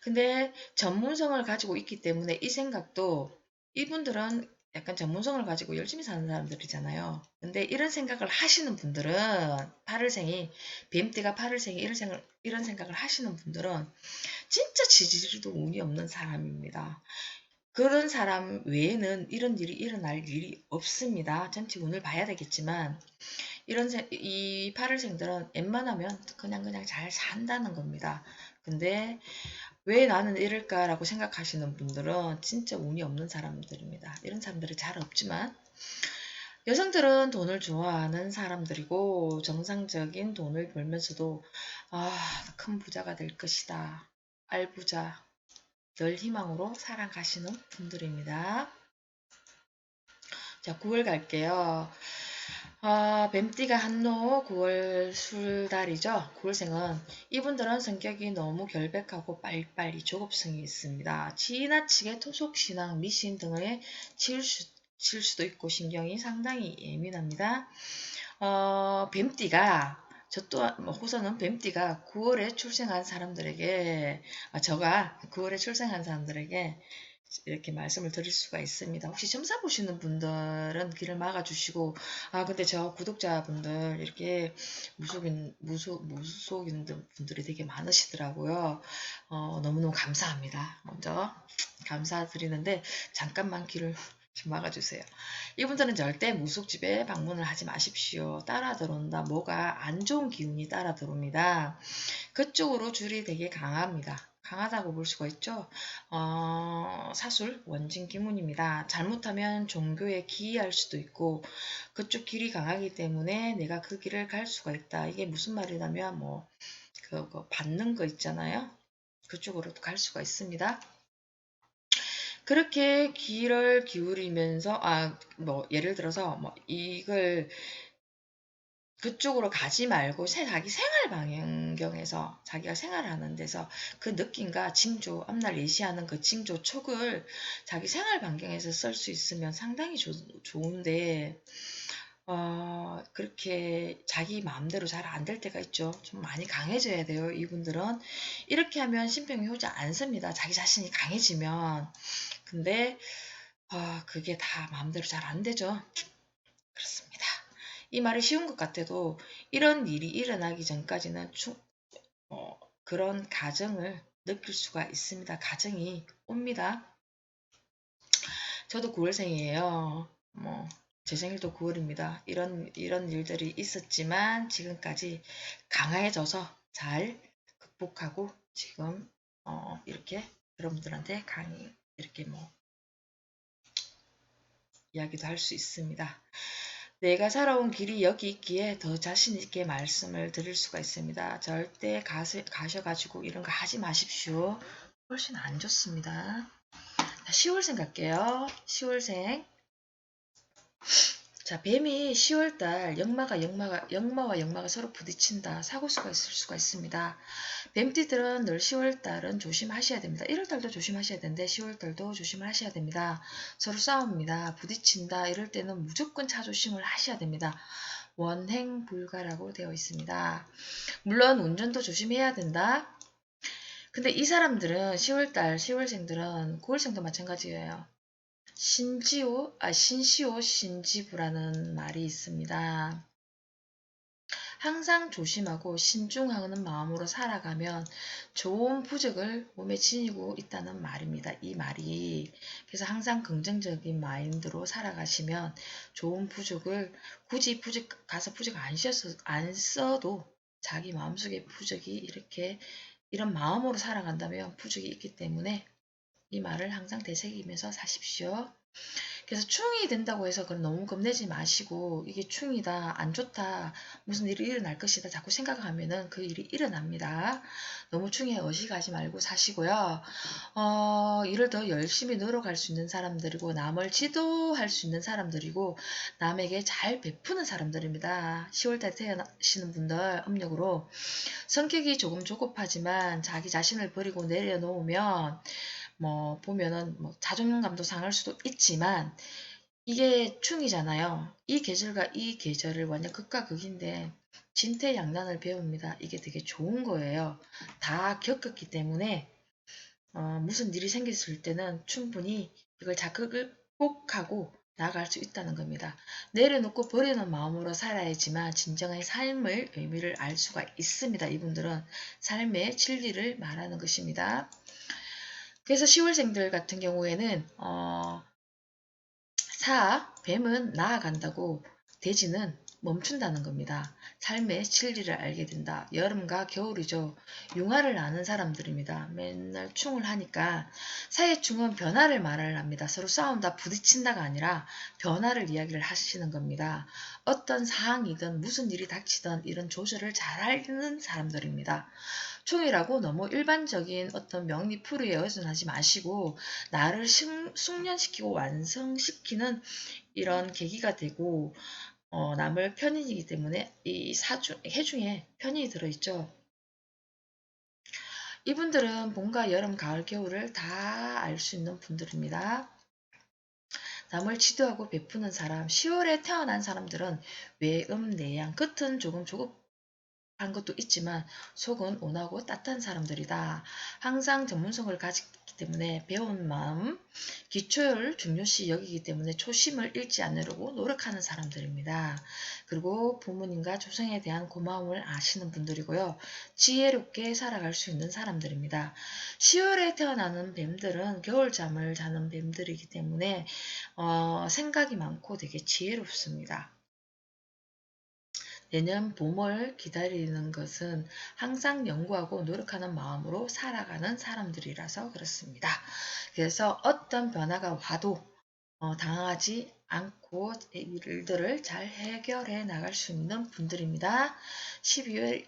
근데 전문성을 가지고 있기 때문에 이 생각도 이분들은 약간 전문성을 가지고 열심히 사는 사람들이잖아요. 근데 이런 생각을 하시는 분들은 8월생이 뱀띠가 8월생이 이런 생각을 하시는 분들은 진짜 지지리도 운이 없는 사람입니다. 그런 사람 외에는 이런 일이 일어날 일이 없습니다. 전체 운을 봐야 되겠지만 이 8월생들은 웬만하면 그냥 잘 산다는 겁니다. 근데 왜 나는 이럴까라고 생각하시는 분들은 진짜 운이 없는 사람들입니다. 이런 사람들이 잘 없지만 여성들은 돈을 좋아하는 사람들이고 정상적인 돈을 벌면서도 큰 부자가 될 것이다. 알부자, 늘 희망으로 살아가시는 분들입니다. 자, 9월 갈게요. 뱀띠가 한노 9월 술달이죠. 9월생은 이분들은 성격이 너무 결백하고 빨리빨리 조급성이 있습니다. 지나치게 토속신앙, 미신 등에 칠 수도 있고 신경이 상당히 예민합니다. 뱀띠가 저 또한 호선은 뱀띠가 9월에 출생한 사람들에게 저가 9월에 출생한 사람들에게 이렇게 말씀을 드릴 수가 있습니다. 혹시 점사 보시는 분들은 귀를 막아주시고 근데 저 구독자분들 이렇게 무속인 분들이 되게 많으시더라고요. 너무너무 감사합니다. 먼저 감사드리는데 잠깐만 귀를 좀 막아주세요. 이분들은 절대 무속집에 방문을 하지 마십시오. 따라 들어온다. 뭐가 안 좋은 기운이 따라 들어옵니다. 그쪽으로 줄이 되게 강합니다. 강하다고 볼 수가 있죠. 사술, 원진 기문입니다. 잘못하면 종교에 기이할 수도 있고 그쪽 길이 강하기 때문에 내가 그 길을 갈 수가 있다. 이게 무슨 말이냐면 그거 받는 거 있잖아요. 그쪽으로도 갈 수가 있습니다. 그렇게 귀를 기울이면서 예를 들어서 이걸 그쪽으로 가지 말고 자기 생활 반경에서 자기가 생활하는 데서 그 느낌과 징조, 앞날 예시하는 그 징조 촉을 자기 생활 반경에서 쓸 수 있으면 상당히 좋은데 그렇게 자기 마음대로 잘 안 될 때가 있죠. 좀 많이 강해져야 돼요. 이분들은 이렇게 하면 신병이 오지 않습니다. 자기 자신이 강해지면. 근데 그게 다 마음대로 잘 안 되죠. 그렇습니다. 이 말이 쉬운 것 같아도 이런 일이 일어나기 전까지는 그런 가정을 느낄 수가 있습니다. 가정이 옵니다. 저도 9월생이에요. 제 생일도 9월입니다. 이런 일들이 있었지만 지금까지 강해져서 잘 극복하고 지금 이렇게 여러분들한테 이렇게 이야기도 할 수 있습니다. 내가 살아온 길이 여기 있기에 더 자신 있게 말씀을 드릴 수가 있습니다. 절대 가셔가지고 이런 거 하지 마십시오. 훨씬 안 좋습니다. 10월생 갈게요. 10월생. 자, 뱀이 10월달 역마와 역마가 서로 부딪힌다. 사고수가 있을 수가 있습니다. 뱀띠들은 늘 10월달은 조심하셔야 됩니다. 1월달도 조심하셔야 되는데 10월달도 조심을 하셔야 됩니다. 서로 싸웁니다. 부딪힌다. 이럴 때는 무조건 차조심을 하셔야 됩니다. 원행 불가라고 되어 있습니다. 물론 운전도 조심해야 된다. 근데 이 사람들은 10월달, 10월생들은 9월생도 마찬가지예요. 신시오, 신지부라는 말이 있습니다. 항상 조심하고 신중하는 마음으로 살아가면 좋은 부적을 몸에 지니고 있다는 말입니다. 이 말이. 그래서 항상 긍정적인 마인드로 살아가시면 좋은 부적을 굳이 가서 부적 안 써도 자기 마음속에 부적이 이런 마음으로 살아간다면 부적이 있기 때문에 이 말을 항상 되새기면서 사십시오. 그래서 충이 된다고 해서 그걸 너무 겁내지 마시고 이게 충이다, 안 좋다, 무슨 일이 일어날 것이다 자꾸 생각하면은 그 일이 일어납니다. 너무 충에 의식하지 말고 사시고요. 일을 더 열심히 늘어갈 수 있는 사람들이고 남을 지도할 수 있는 사람들이고 남에게 잘 베푸는 사람들입니다. 10월달에 태어나시는 분들 음력으로 성격이 조금 조급하지만 자기 자신을 버리고 내려놓으면 보면은 자존감도 상할 수도 있지만 이게 충이잖아요. 이 계절과 이 계절을 완전 극과 극인데 진퇴양난을 배웁니다. 이게 되게 좋은 거예요. 다 겪었기 때문에 무슨 일이 생겼을 때는 충분히 이걸 잘 극복하고 나아갈 수 있다는 겁니다. 내려놓고 버리는 마음으로 살아야지만 진정한 삶의 의미를 알 수가 있습니다. 이분들은 삶의 진리를 말하는 것입니다. 그래서 10월생들 같은 경우에는 뱀은 나아간다고 돼지는 멈춘다는 겁니다. 삶의 진리를 알게 된다. 여름과 겨울이죠. 융화를 아는 사람들입니다. 맨날 충을 하니까 사회충은 변화를 말을 합니다. 서로 싸운다, 부딪힌다가 아니라 변화를 이야기를 하시는 겁니다. 어떤 상황이든 무슨 일이 닥치든 이런 조절을 잘 하는 사람들입니다. 충이라고 너무 일반적인 어떤 명리풀이에 의존하지 마시고 나를 숙련시키고 완성시키는 이런 계기가 되고 남을 편인이기 때문에 이 해중에 편인이 들어있죠. 이분들은 봄과 여름, 가을, 겨울을 다 알 수 있는 분들입니다. 남을 지도하고 베푸는 사람, 10월에 태어난 사람들은 외음, 내양, 겉은 조금 한 것도 있지만 속은 온화하고 따뜻한 사람들이다. 항상 전문성을 가지기 때문에 배운 마음, 기초를 중요시 여기기 때문에 초심을 잃지 않으려고 노력하는 사람들입니다. 그리고 부모님과 조상에 대한 고마움을 아시는 분들이고요. 지혜롭게 살아갈 수 있는 사람들입니다. 10월에 태어나는 뱀들은 겨울잠을 자는 뱀들이기 때문에 생각이 많고 되게 지혜롭습니다. 내년 봄을 기다리는 것은 항상 연구하고 노력하는 마음으로 살아가는 사람들이라서 그렇습니다. 그래서 어떤 변화가 와도 당황하지 않고 일들을 잘 해결해 나갈 수 있는 분들입니다. 12월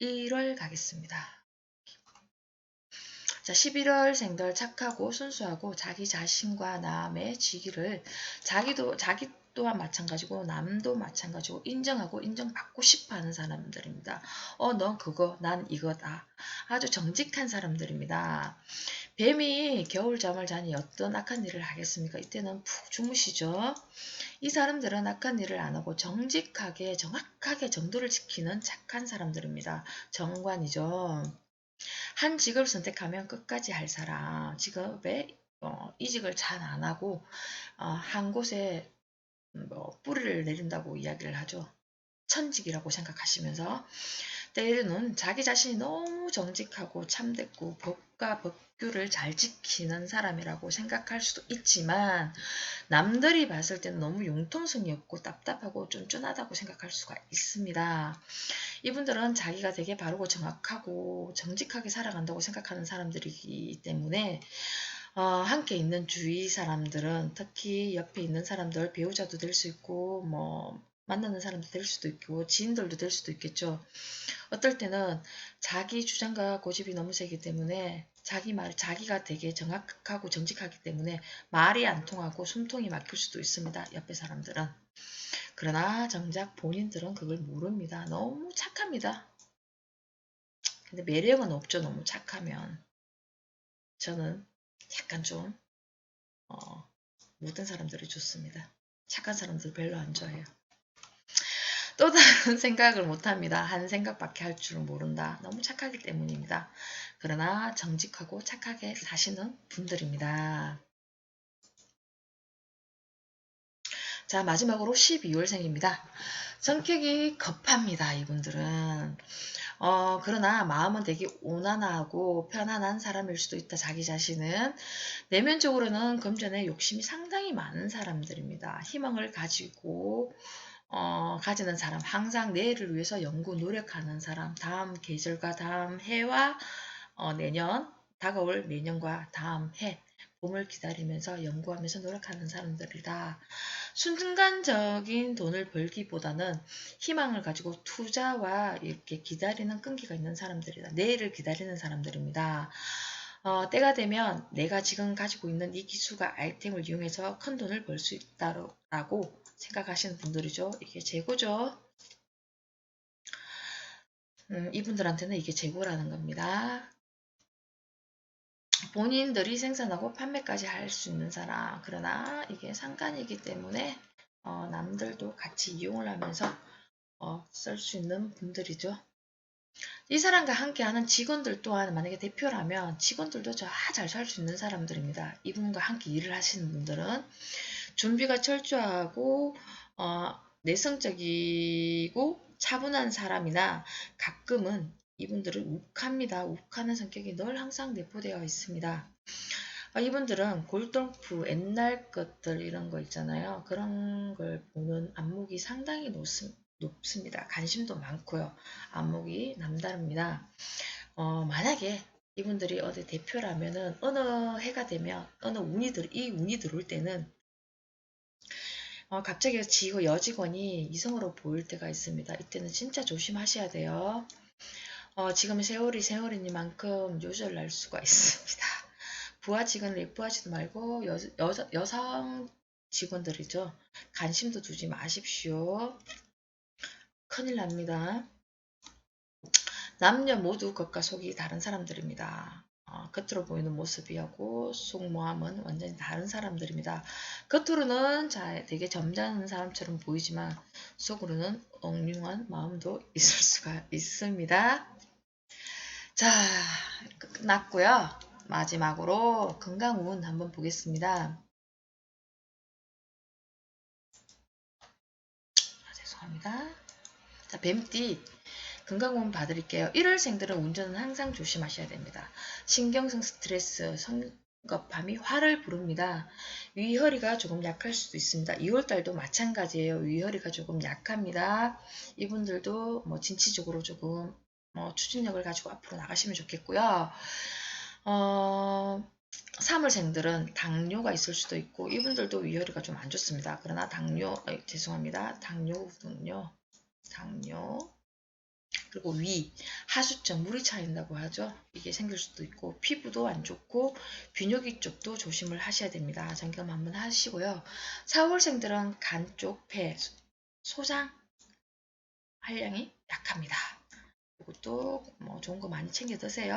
1월 가겠습니다. 자, 11월생들 착하고 순수하고 자기 자신과 남의 지위를 자기 또한 마찬가지고 남도 마찬가지고 인정하고 인정받고 싶어하는 사람들입니다. 넌 그거, 난 이거다. 아주 정직한 사람들입니다. 뱀이 겨울잠을 자니 어떤 악한 일을 하겠습니까? 이때는 푹 주무시죠. 이 사람들은 악한 일을 안 하고 정직하게 정확하게 정도를 지키는 착한 사람들입니다. 정관이죠. 한 직업을 선택하면 끝까지 할 사람, 직업에 이직을 잘 안 하고 한 곳에 뿌리를 내린다고 이야기를 하죠. 천직이라고 생각하시면서 때로는 자기 자신이 너무 정직하고 참됐고 법과 법규를 잘 지키는 사람이라고 생각할 수도 있지만 남들이 봤을 때는 너무 융통성이 없고 답답하고 쫀쫀하다고 생각할 수가 있습니다. 이분들은 자기가 되게 바르고 정확하고 정직하게 살아간다고 생각하는 사람들이기 때문에 함께 있는 주위 사람들은 특히 옆에 있는 사람들 배우자도 될 수 있고 뭐 만나는 사람도 될 수도 있고 지인들도 될 수도 있겠죠. 어떨 때는 자기 주장과 고집이 너무 세기 때문에 자기가 되게 정확하고 정직하기 때문에 말이 안 통하고 숨통이 막힐 수도 있습니다. 옆에 사람들은. 그러나 정작 본인들은 그걸 모릅니다. 너무 착합니다. 근데 매력은 없죠. 너무 착하면. 저는 약간 좀 모든 사람들이 좋습니다. 착한 사람들 별로 안 좋아해요. 또 다른 생각을 못합니다. 한 생각밖에 할 줄은 모른다. 너무 착하기 때문입니다. 그러나 정직하고 착하게 사시는 분들입니다. 자, 마지막으로 12월생입니다. 성격이 급합니다. 이분들은. 그러나 마음은 되게 온화하고 편안한 사람일 수도 있다. 자기 자신은. 내면적으로는 금전에 욕심이 상당히 많은 사람들입니다. 희망을 가지고 가지는 사람, 항상 내일을 위해서 연구 노력하는 사람, 다음 계절과 다음 해와 다가올 내년과 다음 해, 봄을 기다리면서 연구하면서 노력하는 사람들이다. 순간적인 돈을 벌기보다는 희망을 가지고 투자와 이렇게 기다리는 끈기가 있는 사람들이다. 내일을 기다리는 사람들입니다. 때가 되면 내가 지금 가지고 있는 이 기술과 아이템을 이용해서 큰 돈을 벌 수 있다라고 생각하시는 분들이죠. 이게 재고죠. 이분들한테는 이게 재고라는 겁니다. 본인들이 생산하고 판매까지 할 수 있는 사람. 그러나 이게 상간이기 때문에 남들도 같이 이용을 하면서 쓸 수 있는 분들이죠. 이 사람과 함께하는 직원들 또한 만약에 대표라면 직원들도 잘 살 수 있는 사람들입니다. 이분과 함께 일을 하시는 분들은 준비가 철저하고 내성적이고 차분한 사람이나 가끔은 이분들은 욱합니다. 욱하는 성격이 늘 항상 내포되어 있습니다. 이분들은 골동프, 옛날 것들 이런 거 있잖아요. 그런 걸 보는 안목이 상당히 높습니다. 관심도 많고요. 안목이 남다릅니다. 만약에 이분들이 어디 대표라면은 어느 해가 되면 이 운이 들어올 때는 갑자기 여직원이 이성으로 보일 때가 있습니다. 이때는 진짜 조심하셔야 돼요. 지금 세월이니만큼 요절날 수가 있습니다. 부하 직원을 예뻐하지도 말고 여성 직원들이죠. 관심도 두지 마십시오. 큰일 납니다. 남녀 모두 겉과 속이 다른 사람들입니다. 겉으로 보이는 모습이하고 속모함은 완전히 다른 사람들입니다. 겉으로는 되게 점잖은 사람처럼 보이지만 속으로는 엉뚱한 마음도 있을 수가 있습니다. 자, 끝났고요. 마지막으로 건강운 한번 보겠습니다. 죄송합니다. 자, 뱀띠 건강운 봐드릴게요. 1월생들은 운전은 항상 조심하셔야 됩니다. 신경성 스트레스, 성급함이 화를 부릅니다. 위허리가 조금 약할 수도 있습니다. 2월달도 마찬가지예요. 위허리가 조금 약합니다. 이분들도 진취적으로 조금 추진력을 가지고 앞으로 나가시면 좋겠고요. 3월생들은 당뇨가 있을 수도 있고 이분들도 위허리가 좀 안 좋습니다. 그러나 죄송합니다. 당뇨 그리고 하수증, 물이 차인다고 하죠. 이게 생길 수도 있고 피부도 안 좋고 비뇨기 쪽도 조심을 하셔야 됩니다. 점검 한번 하시고요. 4월생들은 간 쪽, 폐, 소장, 한량이 약합니다. 이것도 좋은 거 많이 챙겨 드세요.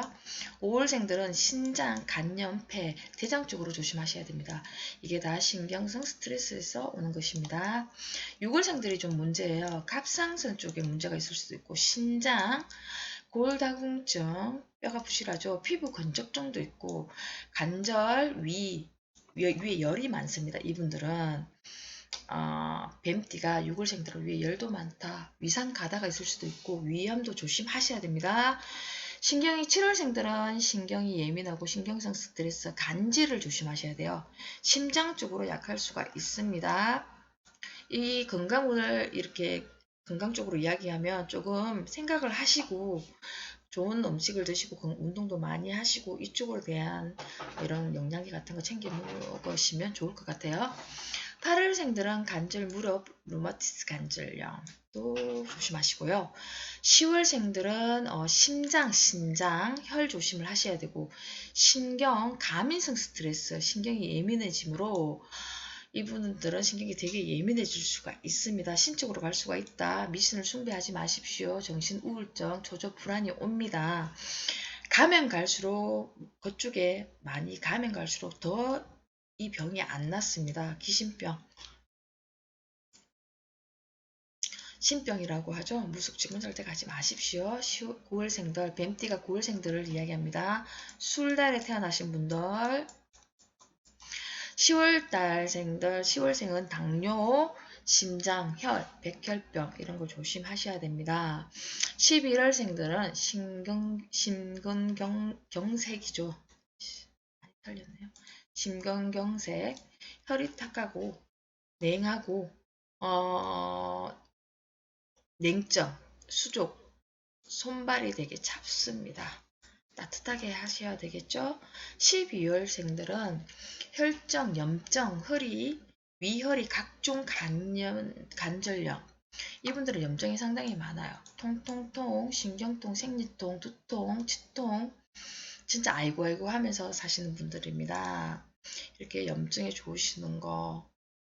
5월생들은 신장, 간염, 폐, 대장 쪽으로 조심하셔야 됩니다. 이게 다 신경성 스트레스에서 오는 것입니다. 6월생들이 좀 문제예요. 갑상선 쪽에 문제가 있을 수도 있고 신장, 골다공증, 뼈가 부실하죠. 피부 건적증도 있고 관절 위에 열이 많습니다. 이분들은 뱀띠가 6월생들은 위에 열도 많다. 위산 가다가 있을 수도 있고 위염도 조심하셔야 됩니다. 신경이 7월생들은 신경이 예민하고 신경성 스트레스, 간질을 조심하셔야 돼요. 심장 쪽으로 약할 수가 있습니다. 이 건강을 이렇게 건강 쪽으로 이야기하면 조금 생각을 하시고 좋은 음식을 드시고 운동도 많이 하시고 이쪽으로 대한 이런 영양제 같은 거 챙겨 먹으시면 좋을 것 같아요. 8월생들은 관절, 무릎, 루마티스 관절염도 조심하시고요. 10월생들은 심장, 신장, 혈 조심을 하셔야 되고 신경, 과민성 스트레스, 신경이 예민해지므로 이분들은 신경이 되게 예민해질 수가 있습니다. 신적으로 갈 수가 있다. 미신을 숭배하지 마십시오. 정신 우울증, 조조 불안이 옵니다. 가면 갈수록 그쪽에 많이 가면 갈수록 더 이 병이 안 낫습니다. 귀신병. 신병이라고 하죠. 무속지문 절대 가지 마십시오. 9월생들, 뱀띠가 9월생들을 이야기합니다. 술달에 태어나신 분들, 10월달생들, 10월생은 당뇨, 심장, 혈, 백혈병 이런 거 조심하셔야 됩니다. 11월생들은 심근경색이죠. 많이 틀렸네요. 심근경색, 혈이 탁하고 냉하고 냉점, 수족, 손발이 되게 찹습니다. 따뜻하게 하셔야 되겠죠? 12월생들은 혈증, 염증, 허리, 위허리, 각종 관절염. 이분들은 염증이 상당히 많아요. 통통통, 신경통, 생리통, 두통, 치통. 진짜 아이고 하면서 사시는 분들입니다. 이렇게 염증에 좋으시는 거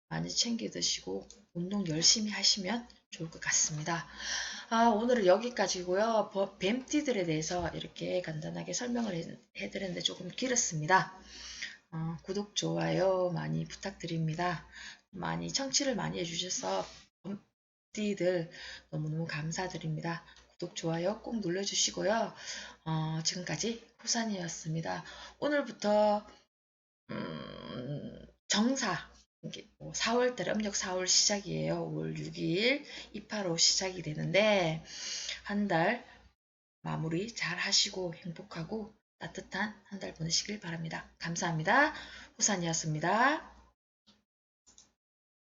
많이 챙겨 드시고 운동 열심히 하시면 좋을 것 같습니다. 오늘은 여기까지고요. 뱀띠들에 대해서 이렇게 간단하게 설명을 해드렸는데 조금 길었습니다. 구독, 좋아요 많이 부탁드립니다. 많이 청취를 많이 해주셔서 뱀띠들 너무너무 감사드립니다. 구독, 좋아요 꼭 눌러주시고요. 지금까지 호산이었습니다. 오늘부터 정사 4월달에 음력 4월 시작이에요. 5월 6일 285 시작이 되는데 한 달 마무리 잘 하시고 행복하고 따뜻한 한 달 보내시길 바랍니다. 감사합니다. 호산이었습니다.